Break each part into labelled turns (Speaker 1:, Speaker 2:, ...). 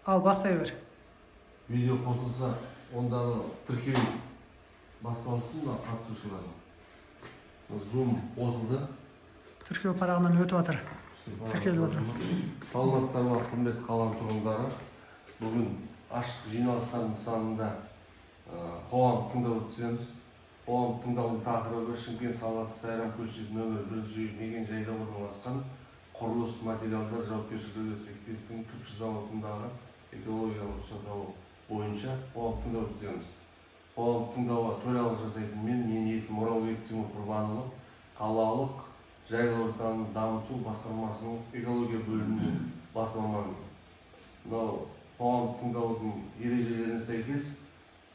Speaker 1: Ал бастай бер.
Speaker 2: Видео қосылса, ондағы тіркеу басталсын да қатысушылардың. Zoom қосылды.
Speaker 1: Тіркеу парағынан өтіп жатыр. Тіркеліп жатыр.
Speaker 2: Саламатсыздар, құрметті қала тұрғындары. Бүгін ашық жиналыстар нысанында қоғам тыңдау өткіземіз. Қоғам тыңдаудың тақырыбы Шымкент қаласы Сайрам көшесі нөмір 1 мекен жайда орналасқан құрылыс материалдар жауапкершілігі серіктестігінің Күпші зауытындағы экологиялық рұқсат бойынша қоғам тыңдау өткіземіз. Қоғам тыңдауға төрағалық жасайтын менің есімім Оралбек Тимур Құрбанұлы, қалалық жайлы ортаны дамыту басқармасының экология бөлімінің бас маманы. Қоғам тыңдаудың ережелеріне сәйкес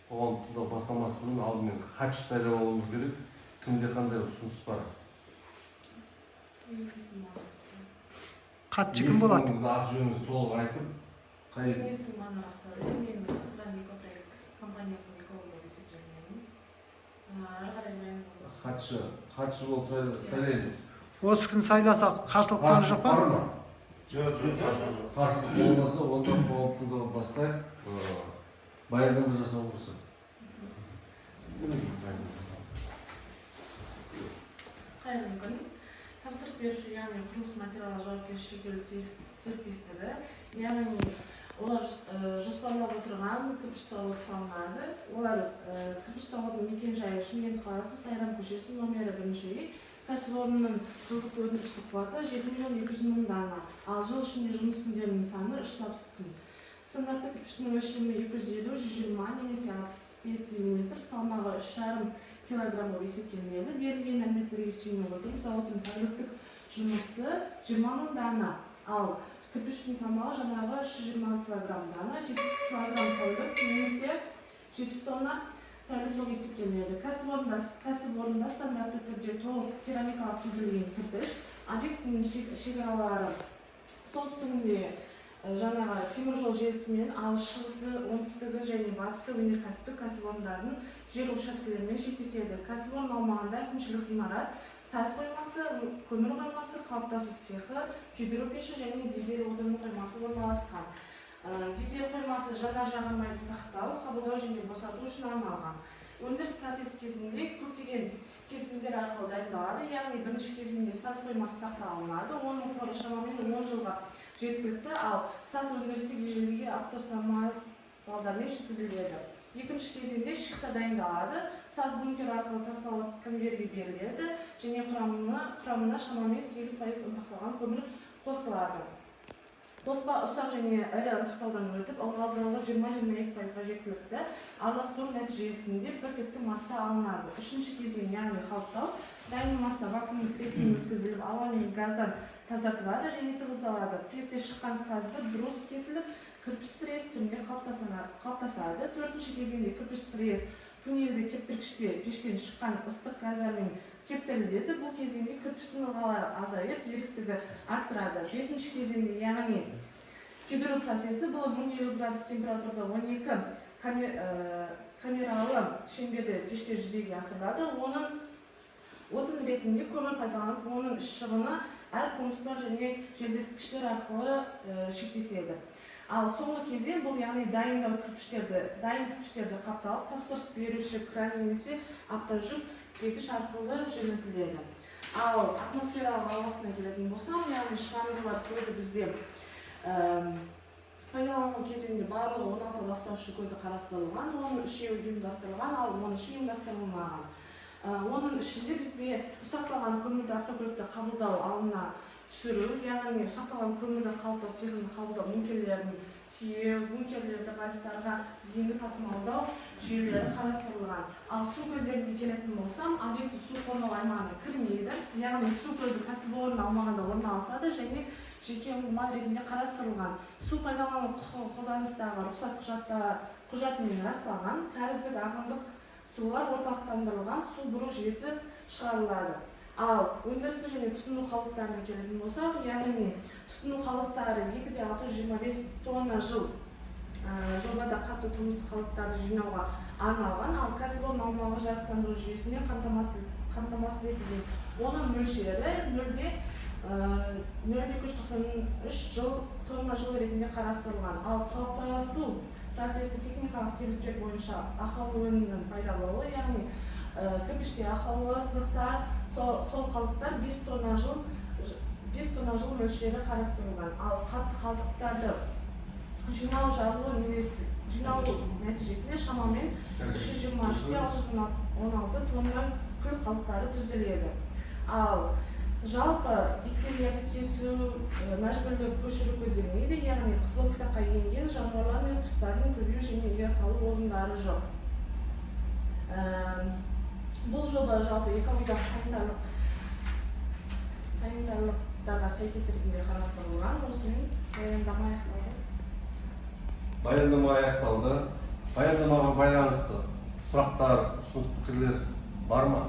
Speaker 2: қоғам тыңдау бастамас бұрын алдымен хатшы сайлап алуымыз керек. Кімде қандай ұсыныс бар?
Speaker 1: Хатшы кім болады?
Speaker 2: Аты-жөніңізді толық айтып,
Speaker 3: Есімім Анар Ақсарбек, мен Қазақстан Экопроект компаниясының экология есептемемін. Ары қарай мен
Speaker 2: хатшы болып сайлаймыз.
Speaker 1: Осы күн сайласақ қарсылықтар жоқ па?
Speaker 2: Қарсылық болмаса, онда қоғам тыңдауды бастайық. Баяндама жасау болса.
Speaker 3: Қайырлы күн. Тапсырыс беруші, яғни құрылыс материалы жауапкершілігі шектеулі серіктестігі, яғни олар жоспарлап отырған Күпші зауыты салынады. Олар Күпші зауытының мекен жайы Шымкент қаласы Сайрам көшесі нөмірі 1 кәсіпорынның жылдық өндірістік қуаты 7.200.000 дана, ал жыл ішінде жұмыс күндерінің саны 360 күн. Стандартты Күпшінің өлшемі 250-120 немесе 65 мм, салмағы 3,5 кг есептелінеді. Берілген мәліметтерге сүйене отырып, зауыттың тәуліктік жұмысы 20.000 дана, ал кірпіштің салмағы жаңағы 320 кг дана, 70 кг тәулік немесе 70 тонна тәулік есептелінеді. Кәсіпорында стандартты түрде толық керамикалық төгілген кірпіш, объектінің шекаралары солтүстігінде жаңағы теміржол желісімен, ал шығысы, оңтүстігі және батысы өнеркәсіптік кәсіпорындардың жер учаскелерімен шектеседі. Кәсіпорын аумағында әкімшілік ғимарат, саз қоймасы, көмір қоймасы, қалыптасу цехы, күйдіру пеші және дизель отын қоймасы орналасқан. Дизель қоймасы жанар-жағармайды сақтау, қабылдау және босату үшін арналған. Өндіріс процесі кезінде көптеген кесімдер арқылы дайындалады, яғни бірінші кезеңде саз қоймасы сақталынады, оның қоры шамамен 10 жылға жеткілікті, ал саз өндірістік ежелге автосамаз балдармен жеткізіледі. Екінші кезеңде шықты дайындалады, саз бункер арқылы таспалық конвейерге беріледі және құрамына шамамен 8% ұнтақталған көмір қосылады. Қоспа ұсақ және ірі ұнтақтаудан өтіп, ылғалдылығы 20-22%-ға жеткілікті, араластыру нәтижесінде біртекті масса алынады. Үшінші кезең, яғни қалыптау, дайын масса вакуумдық престен өткізіліп, ауа мен газдан тазартылады және тығыздалады. Престе шыққан сазды брус кесіліп, кірпіш сірес түрінде қалыптасады. Төртінші кезеңде кірпіш сірес туннельді кептіргіште пештен шыққан ыстық газдармен кептіріледі. Бұл кезеңде кірпіштің ылғалы азайып, беріктігі арттырады. Бесінші кезеңде, яғни күйдіру процесі, бұл 1050 градус температурада 12 камералы шеңберде пеште жүзеге асырылады. Оның отын ретінде көмір пайдаланып, оның шығыны әр конустар және желдеткіштер арқылы шектеседі. Ал соңғы кезең бұл, яғни дайын кірпіштерді қапталып, тапсырыс беруші кран немесе автожүк тиегіш арқылы жөнелтіледі. Ал атмосфералық ауасына келетін болсам, яғни шығарындылар көзі бізде пайдалану кезеңде барлығы 16 ластаушы көзі қарастырылған, оның 3-еуі ұйымдастырылған, ал 13-і ұйымдастырылмаған. Оның ішінде бізде ұсақталған көмірді автокөлікті қабылдау алына түсіру, яғни ұсақталған көмірді қабылдау цехында қабылдау бункерлерін тиеу, бункерлерді ғайыстарға дейінгі тасымалдау жүйелері қарастырылған. Ал су көздеріне келетін болсам, объекті су қорғау аймағына кірмейді, яғни су көзі кәсіпорын аумағында орналасады және жеке ұңғыма ретінде қарастырылған. Су пайдалану құқығы қолданыстағы рұқсат құжатымен расталған, кәріздік ағындық сулар орталықтандырылған су бұру жүйесі шығарылады. Ал өндірістік және тұтыну қалдықтарына келетін болсақ, яғни тұтыну қалдықтары 2,625 тонна жыл жобада қатты тұрмыстық қалдықтарды жинауға арналған, ал кәсіпорын аумағы жарықтандыру жүйесімен қамтамасыз етілген. Оның мөлшері 0,5 0293 жыл тонна жыл ретінде қарастырылған. Ал қалыптасу процесі техникалық себептер бойынша ақаулы өнімнің пайда болуы, яғни кірпіште ақаулы сынықтар, сол қалдықтар 5 тонна жыл мөлшері қарастырылған. Ал қатты қалдықтарды жинау жағу немесе жинау нәтижесінде шамамен 323-616 тонна күл қалдықтары түзіледі. Ал жалпы гектарияларды кесу, мәжбүрлі көшіру көзделмейді, яғни қызыл кітапқа енген жануарлар мен құстардың көбею және ұя салу орындары жоқ. Бұл жоба жалпы экологиялық санитарлықтарға сәйкес ретінде қарастырылған. Осымен баяндама аяқталды.
Speaker 2: Баяндама аяқталды. Баяндамаға байланысты сұрақтар, ұсыныс пікірлер бар ма?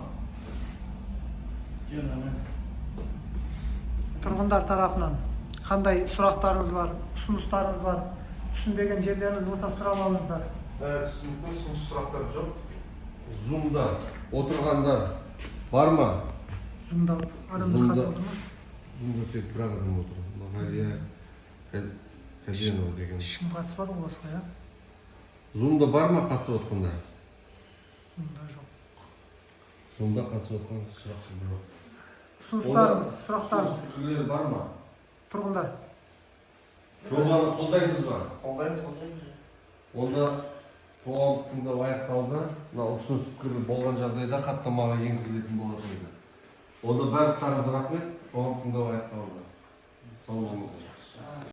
Speaker 1: Тұрғындар тарапынан қандай сұрақтарыңыз бар, ұсыныстарыңыз бар, түсінбеген жерлеріңіз болса сұрап алыңыздар.
Speaker 2: Түсінікті сұрақтар жоқ. Зумда отырғандар бар ма?
Speaker 1: Зумда адамдар қатысып ма?
Speaker 2: Зумда тек бір адам отыр. Мағалия Кәденова деген.
Speaker 1: Ешкім қатыспады ғой басқа, иә?
Speaker 2: Зумда бар ма қатысып отқандар?
Speaker 1: Зумда жоқ.
Speaker 2: Зумда қатысып отқан сұрақтар жоқ.
Speaker 1: Ұсыныстарыңыз, сұрақтарыңыз.
Speaker 2: Пікірлер бар ма?
Speaker 1: Тұрғындар.
Speaker 2: Жобаны қолдаймыз ба?
Speaker 4: Қолдаймыз.
Speaker 2: Онда қоғамдық тыңдау аяқталды. Мына ұсыныс пікір болған жағдайда хаттамаға енгізілетін болады. Онда барлықтарыңызға рахмет. Қоғамдық тыңдау аяқталды. Сау болыңыздар.